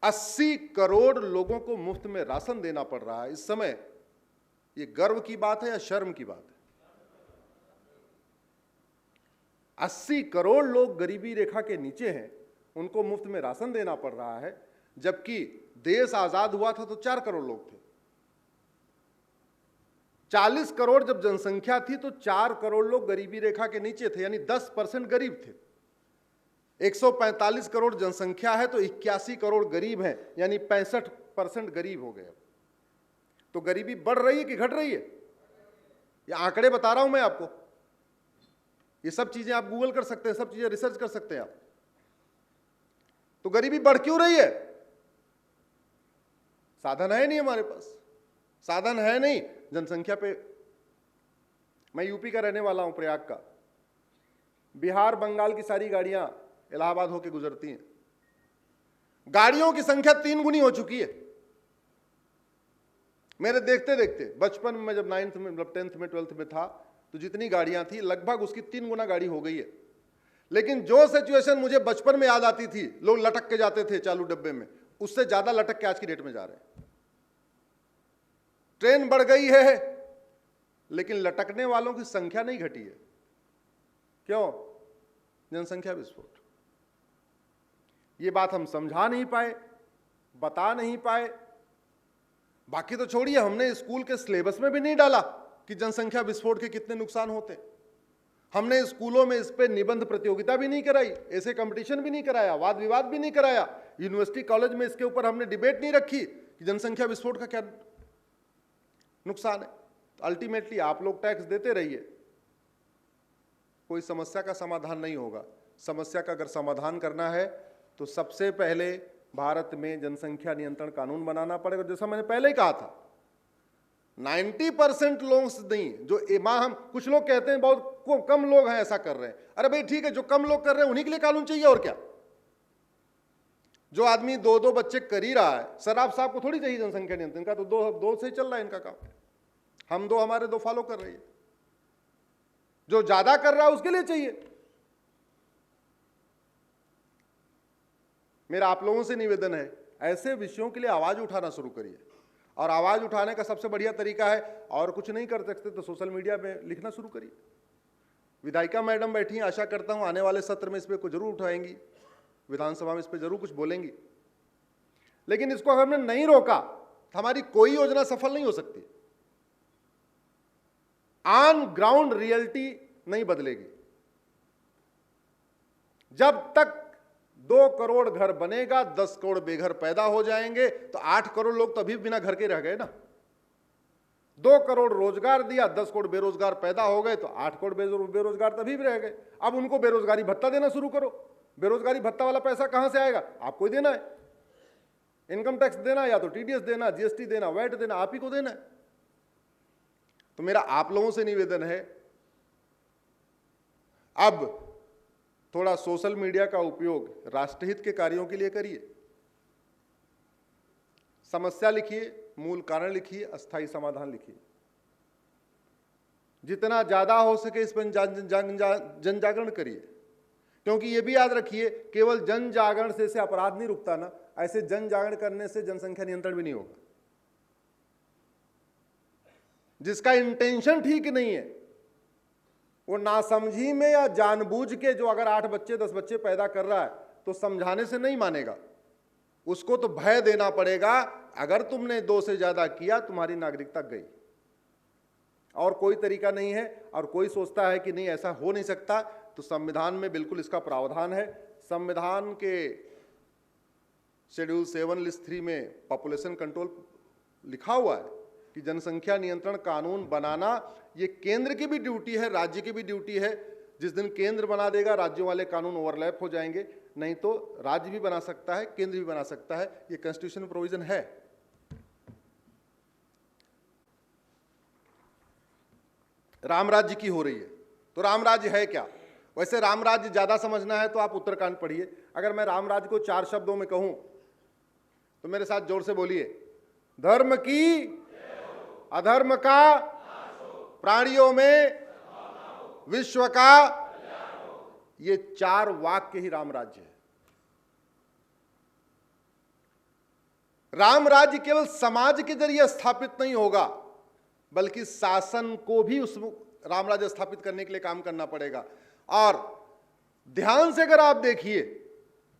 80 करोड़ लोगों को मुफ्त में राशन देना पड़ रहा है इस समय। ये गर्व की बात है या शर्म की बात है? 80 करोड़ लोग गरीबी रेखा के नीचे हैं, उनको मुफ्त में राशन देना पड़ रहा है, जबकि देश आजाद हुआ था तो 4 करोड़ लोग थे। 40 करोड़ जब जनसंख्या थी तो 4 करोड़ लोग गरीबी रेखा के नीचे थे, यानी 10% गरीब थे। 145 करोड़ जनसंख्या है तो 81 करोड़ गरीब हैं, यानी 65% गरीब हो गए। तो गरीबी बढ़ रही है कि घट रही है? ये आंकड़े बता रहा हूं मैं आपको। ये सब चीजें आप गूगल कर सकते हैं, सब चीजें रिसर्च कर सकते हैं आप। तो गरीबी बढ़ क्यों रही है? साधन है नहीं हमारे पास, साधन है नहीं जनसंख्या पे। मैं यूपी का रहने वाला हूं, प्रयाग का। बिहार बंगाल की सारी गाड़ियां इलाहाबाद होकर गुजरती हैं। गाड़ियों की संख्या 3 गुनी हो चुकी है मेरे देखते देखते। बचपन में जब 9th में, मतलब 10th में, 12th में था, तो जितनी गाड़ियां थी लगभग उसकी 3 गुना गाड़ी हो गई है। लेकिन जो सिचुएशन मुझे बचपन में याद आती थी, लोग लटक के जाते थे चालू डब्बे में, उससे ज्यादा लटक के आज की डेट में जा रहे हैं। ट्रेन बढ़ गई है लेकिन लटकने वालों की संख्या नहीं घटी है। क्यों? जनसंख्या विस्फोट। ये बात हम समझा नहीं पाए, बता नहीं पाए। बाकी तो छोड़िए, हमने स्कूल के सिलेबस में भी नहीं डाला कि जनसंख्या विस्फोट के कितने नुकसान होते। हमने स्कूलों में इस पे निबंध प्रतियोगिता भी नहीं कराई, ऐसे कंपटीशन भी नहीं कराया, वाद विवाद भी नहीं कराया। यूनिवर्सिटी कॉलेज में इसके ऊपर हमने डिबेट नहीं रखी कि जनसंख्या विस्फोट का क्या नुकसान है। तो अल्टीमेटली आप लोग टैक्स देते रहिए, कोई समस्या का समाधान नहीं होगा। समस्या का अगर समाधान करना है तो सबसे पहले भारत में जनसंख्या नियंत्रण कानून बनाना पड़ेगा। जैसा मैंने पहले ही कहा था, 90% लोग नहीं, जो हम कुछ लोग कहते हैं बहुत कम लोग हैं ऐसा कर रहे हैं। अरे भाई ठीक है, जो कम लोग कर रहे हैं उन्हीं के लिए कानून चाहिए, और क्या। जो आदमी 2-2 बच्चे कर ही रहा है, शराब साहब को थोड़ी चाहिए जनसंख्या नियंत्रण का, तो 2 से ही चल रहा है इनका काम। हम 2, हमारे 2 फॉलो कर रही है। जो ज्यादा कर रहा है उसके लिए चाहिए। मेरा आप लोगों से निवेदन है, ऐसे विषयों के लिए आवाज उठाना शुरू करिए। और आवाज उठाने का सबसे बढ़िया तरीका है, और कुछ नहीं कर सकते तो सोशल मीडिया में लिखना शुरू करिए। विधायिका मैडम बैठी हैं, आशा करता हूं आने वाले सत्र में इस पर कुछ जरूर उठाएंगी, विधानसभा में इस पर जरूर कुछ बोलेंगी। लेकिन इसको अगर हमने नहीं रोका तो हमारी कोई योजना सफल नहीं हो सकती। ऑन ग्राउंड रियलिटी नहीं बदलेगी। जब तक 2 करोड़ घर बनेगा, 10 करोड़ बेघर पैदा हो जाएंगे, तो 8 करोड़ लोग तो अभी बिना घर के रह गए ना। 2 करोड़ रोजगार दिया, 10 करोड़ बेरोजगार पैदा हो गए, तो 8 करोड़ बेरोजगार तभी भी रह गए। अब उनको बेरोजगारी भत्ता देना शुरू करो। बेरोजगारी भत्ता वाला पैसा कहां से आएगा? आपको ही देना है। इनकम टैक्स देना, या तो टीडीएस देना, जीएसटी देना, वैट देना, आप ही को देना है। तो मेरा आप लोगों से निवेदन है, अब थोड़ा सोशल मीडिया का उपयोग राष्ट्रहित के कार्यों के लिए करिए। समस्या लिखिए, मूल कारण लिखिए, अस्थायी समाधान लिखिए। जितना ज्यादा हो सके इस पर जन जागरण करिए। क्योंकि ये भी याद रखिए, केवल जन जागरण से अपराध नहीं रुकता ना, ऐसे जन जागरण करने से जनसंख्या नियंत्रण भी नहीं होगा। जिसका इंटेंशन ठीक नहीं है, वो नासमझी में या जानबूझ के, जो अगर 8 बच्चे 10 बच्चे पैदा कर रहा है तो समझाने से नहीं मानेगा, उसको तो भय देना पड़ेगा। अगर तुमने 2 से ज्यादा किया, तुम्हारी नागरिकता गई। और कोई तरीका नहीं है। और कोई सोचता है कि नहीं ऐसा हो नहीं सकता, तो संविधान में बिल्कुल इसका प्रावधान है। संविधान के शेड्यूल 7 लिस्ट 3 में पॉपुलेशन कंट्रोल लिखा हुआ है कि जनसंख्या नियंत्रण कानून बनाना ये केंद्र की भी ड्यूटी है, राज्य की भी ड्यूटी है। जिस दिन केंद्र बना देगा, राज्यों वाले कानून ओवरलैप हो जाएंगे। नहीं तो राज्य भी बना सकता है, केंद्र भी बना सकता है। ये कॉन्स्टिट्यूशन में प्रोविजन है। राम राज्य की हो रही है, तो राम राज्य है क्या? वैसे राम राज्य ज्यादा समझना है तो आप उत्तरकांड पढ़िए। अगर मैं राम राज्य को 4 शब्दों में कहूं तो मेरे साथ जोर से बोलिए, धर्म की, अधर्म का, प्राणियों में, विश्व का। ये 4 वाक्य ही राम राज्य है। राम राज्य केवल समाज के जरिए स्थापित नहीं होगा, बल्कि शासन को भी उस राम राज्य स्थापित करने के लिए काम करना पड़ेगा। और ध्यान से अगर आप देखिए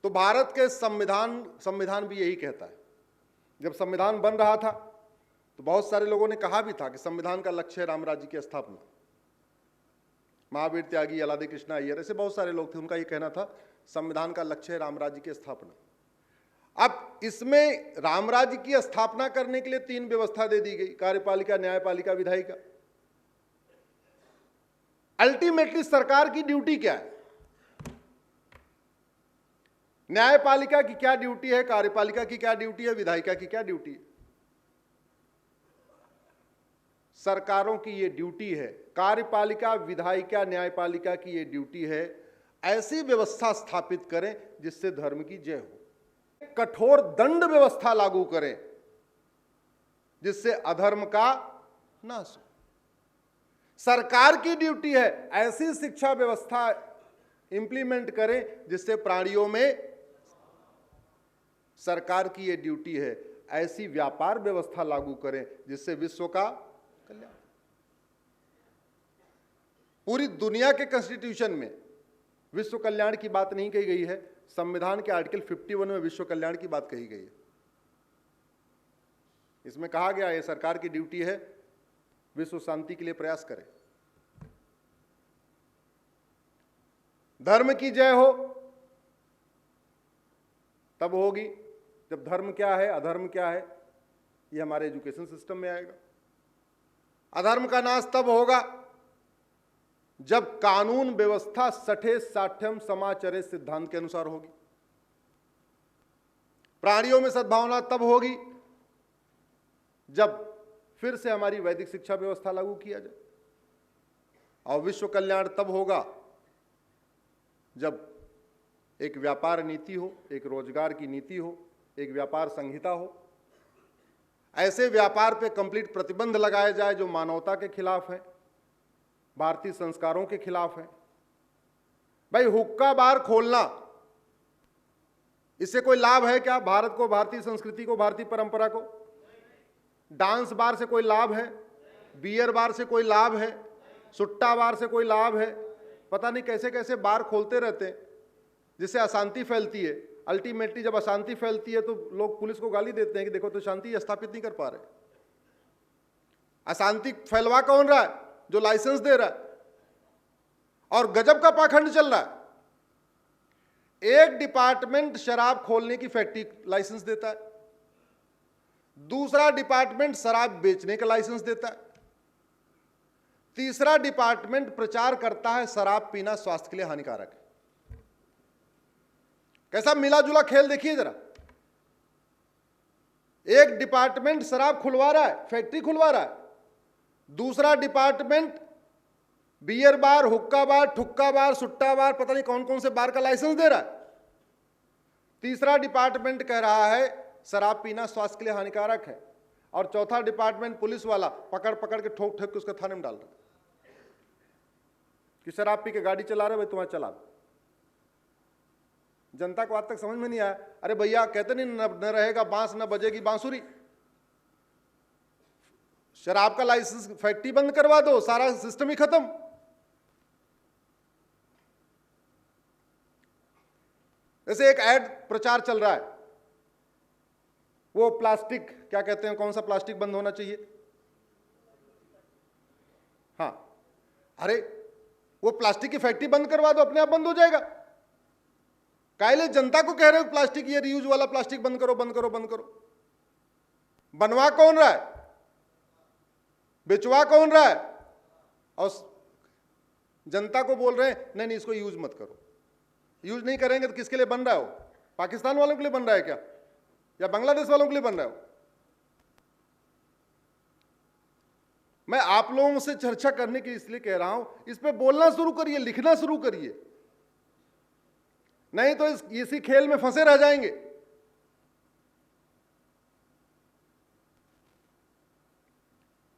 तो भारत के संविधान भी यही कहता है। जब संविधान बन रहा था तो बहुत सारे लोगों ने कहा भी था कि संविधान का लक्ष्य है राम राज्य की स्थापना। महावीर त्यागी, अलादे कृष्णा अय्यर, ऐसे बहुत सारे लोग थे, उनका ये कहना था संविधान का लक्ष्य है राम राज्य की स्थापना। अब इसमें राम राज्य की स्थापना करने के लिए 3 व्यवस्था दे दी गई, कार्यपालिका, न्यायपालिका, विधायिका। अल्टीमेटली सरकार की ड्यूटी क्या है? न्यायपालिका की क्या ड्यूटी है, कार्यपालिका की क्या ड्यूटी है, विधायिका की क्या ड्यूटी है? सरकारों की ये ड्यूटी है, कार्यपालिका, विधायिका, न्यायपालिका की ये ड्यूटी है, ऐसी व्यवस्था स्थापित करें जिससे धर्म की जय हो। कठोर दंड व्यवस्था लागू करें जिससे अधर्म का नाश हो। सरकार की ड्यूटी है ऐसी शिक्षा व्यवस्था इंप्लीमेंट करें जिससे प्राणियों में, सरकार की यह ड्यूटी है ऐसी व्यापार व्यवस्था लागू करें जिससे विश्व का कल्याण। पूरी दुनिया के कॉन्स्टिट्यूशन में विश्व कल्याण की बात नहीं कही गई है, संविधान के आर्टिकल 51 में विश्व कल्याण की बात कही गई है। इसमें कहा गया है सरकार की ड्यूटी है विश्व शांति के लिए प्रयास करें, धर्म की जय हो तब होगी जब धर्म क्या है, अधर्म क्या है, ये हमारे एजुकेशन सिस्टम में आएगा। अधर्म का नाश तब होगा जब कानून व्यवस्था सठे साठ्यम समाचरे सिद्धांत के अनुसार होगी। प्राणियों में सद्भावना तब होगी जब फिर से हमारी वैदिक शिक्षा व्यवस्था लागू किया जाए। और विश्व कल्याण तब होगा जब एक व्यापार नीति हो, एक रोजगार की नीति हो, एक व्यापार संहिता हो। ऐसे व्यापार पे कंप्लीट प्रतिबंध लगाया जाए जो मानवता के खिलाफ है, भारतीय संस्कारों के खिलाफ है। भाई हुक्का बार खोलना, इससे कोई लाभ है क्या भारत को, भारतीय संस्कृति को, भारतीय परंपरा को? डांस बार से कोई लाभ है? बियर बार से कोई लाभ है? सुट्टा बार से कोई लाभ है? पता नहीं कैसे कैसे बार खोलते रहते हैं जिससे अशांति फैलती है। अल्टीमेटली जब अशांति फैलती है तो लोग पुलिस को गाली देते हैं कि देखो तो शांति स्थापित नहीं कर पा रहे। अशांति फैलवा कौन रहा है? जो लाइसेंस दे रहा है। और गजब का पाखंड चल रहा है। एक डिपार्टमेंट शराब खोलने की फैक्ट्री लाइसेंस देता है, दूसरा डिपार्टमेंट शराब बेचने का लाइसेंस देता है, तीसरा डिपार्टमेंट प्रचार करता है शराब पीना स्वास्थ्य के लिए हानिकारक है। कैसा मिला जुला खेल देखिए जरा। एक डिपार्टमेंट शराब खुलवा रहा है, फैक्ट्री खुलवा रहा है, दूसरा डिपार्टमेंट बियर बार, हुक्का बार, ठुक्का बार, सुट्टा बार, पता नहीं कौन कौन से बार का लाइसेंस दे रहा है, तीसरा डिपार्टमेंट कह रहा है शराब पीना स्वास्थ्य के लिए हानिकारक है, और चौथा डिपार्टमेंट पुलिस वाला पकड़ पकड़ के ठोक ठोक के उसके थाने में डाल रहा है कि शराब पी के गाड़ी चला रहे भाई तुम्हारा चला। जनता को आज तक समझ में नहीं आया। अरे भैया कहते नहीं न रहेगा बांस न बजेगी बांसुरी। शराब का लाइसेंस फैक्ट्री बंद करवा दो, सारा सिस्टम ही खत्म। जैसे एक ऐड प्रचार चल रहा है, वो प्लास्टिक क्या कहते हैं, कौन सा प्लास्टिक बंद होना चाहिए? हाँ, अरे वो प्लास्टिक की फैक्ट्री बंद करवा दो, अपने आप बंद हो जाएगा। काहे जनता को कह रहे हो प्लास्टिक, ये रीयूज वाला प्लास्टिक बंद करो बंद करो बंद करो। बनवा कौन रहा है, बेचवा कौन रहा है, और जनता को बोल रहे हैं नहीं नहीं इसको यूज मत करो। यूज नहीं करेंगे तो किसके लिए बन रहा है वो? पाकिस्तान वालों के लिए बन रहा है क्या, या बांग्लादेश वालों के लिए बन रहा है वो? मैं आप लोगों से चर्चा करने के इसलिए कह रहा हूं, इस पे बोलना शुरू करिए, लिखना शुरू करिए, नहीं तो इसी खेल में फंसे रह जाएंगे।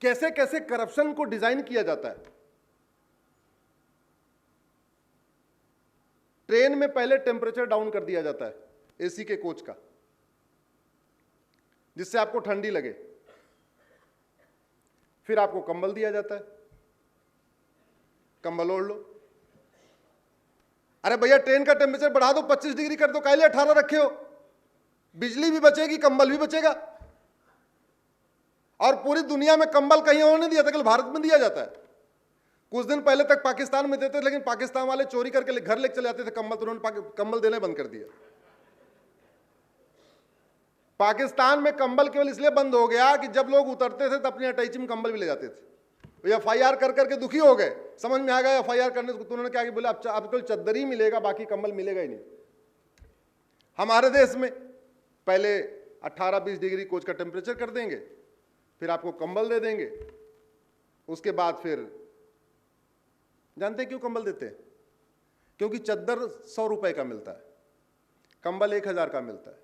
कैसे कैसे करप्शन को डिजाइन किया जाता है। ट्रेन में पहले टेम्परेचर डाउन कर दिया जाता है एसी के कोच का, जिससे आपको ठंडी लगे। फिर आपको कंबल दिया जाता है, कंबल ओढ़ लो। अरे भैया ट्रेन का टेम्परेचर बढ़ा दो, 25 डिग्री कर दो, काहे 18 रखे हो? बिजली भी बचेगी, कंबल भी बचेगा। और पूरी दुनिया में कंबल कहीं और नहीं दिया था, केवल भारत में दिया जाता है। कुछ दिन पहले तक पाकिस्तान में देते थे, लेकिन पाकिस्तान वाले चोरी करके घर लेके चले जाते थे कंबल, तो उन्होंने कंबल देने बंद कर दिया। पाकिस्तान में कंबल केवल इसलिए बंद हो गया कि जब लोग उतरते थे तो अपनी अटैची में कंबल भी ले जाते थे। एफआईआर कर करके दुखी हो गए, समझ में आ गया एफआईआर करने से, तो उन्होंने क्या बोला, आपको चद्दर ही मिलेगा, बाकी कंबल मिलेगा ही नहीं। हमारे देश में पहले 18-20 डिग्री कोच का टेम्परेचर कर देंगे, फिर आपको कंबल दे देंगे। उसके बाद फिर जानते हैं क्यों कंबल देते हैं? क्योंकि चद्दर 100 रुपए का मिलता है, कंबल 1000 का मिलता है।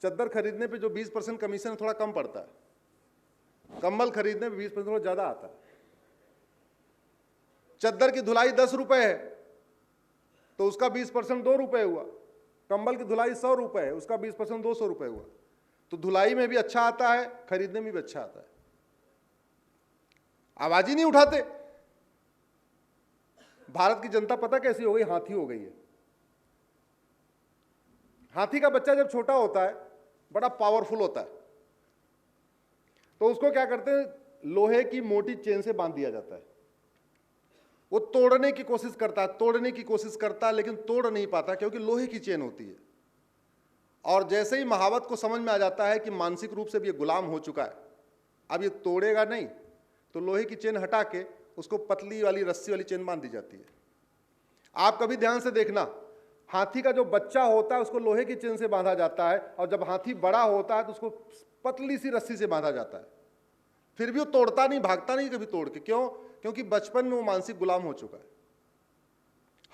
चद्दर खरीदने पे जो 20% कमीशन थोड़ा कम पड़ता है, कंबल खरीदने पे 20% थोड़ा ज्यादा आता है। चद्दर की धुलाई 10 रुपए है तो उसका 20% 2 रुपए हुआ। कंबल की धुलाई 100 रुपए है, उसका 20% 200 रुपए हुआ। तो धुलाई में भी अच्छा आता है, खरीदने में भी अच्छा आता है। आवाज ही नहीं उठाते। भारत की जनता पता कैसी हो गई? हाथी हो गई है। हाथी का बच्चा जब छोटा होता है बड़ा पावरफुल होता है, तो उसको क्या करते हैं, लोहे की मोटी चेन से बांध दिया जाता है। वो तोड़ने की कोशिश करता है, लेकिन तोड़ नहीं पाता, क्योंकि लोहे की चेन होती है। और जैसे ही महावत को समझ में आ जाता है कि मानसिक रूप से भी ये गुलाम हो चुका है, अब ये तोड़ेगा नहीं, तो लोहे की चेन हटा के उसको पतली वाली रस्सी वाली चेन बांध दी जाती है। आप कभी ध्यान से देखना, हाथी का जो बच्चा होता है उसको लोहे की चेन से बांधा जाता है, और जब हाथी बड़ा होता है तो उसको पतली सी रस्सी से बांधा जाता है। फिर भी वो तोड़ता नहीं, भागता नहीं कभी तोड़ के। क्यों? क्योंकि बचपन में वो मानसिक गुलाम हो चुका है।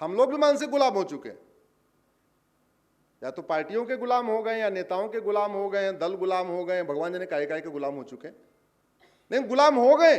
हम लोग भी मानसिक गुलाम हो चुके हैं, या तो पार्टियों के गुलाम हो गए, या नेताओं के गुलाम हो गए, दल गुलाम हो गए, भगवान जाने काहे काहे के गुलाम हो चुके हैं, लेकिन गुलाम हो गए।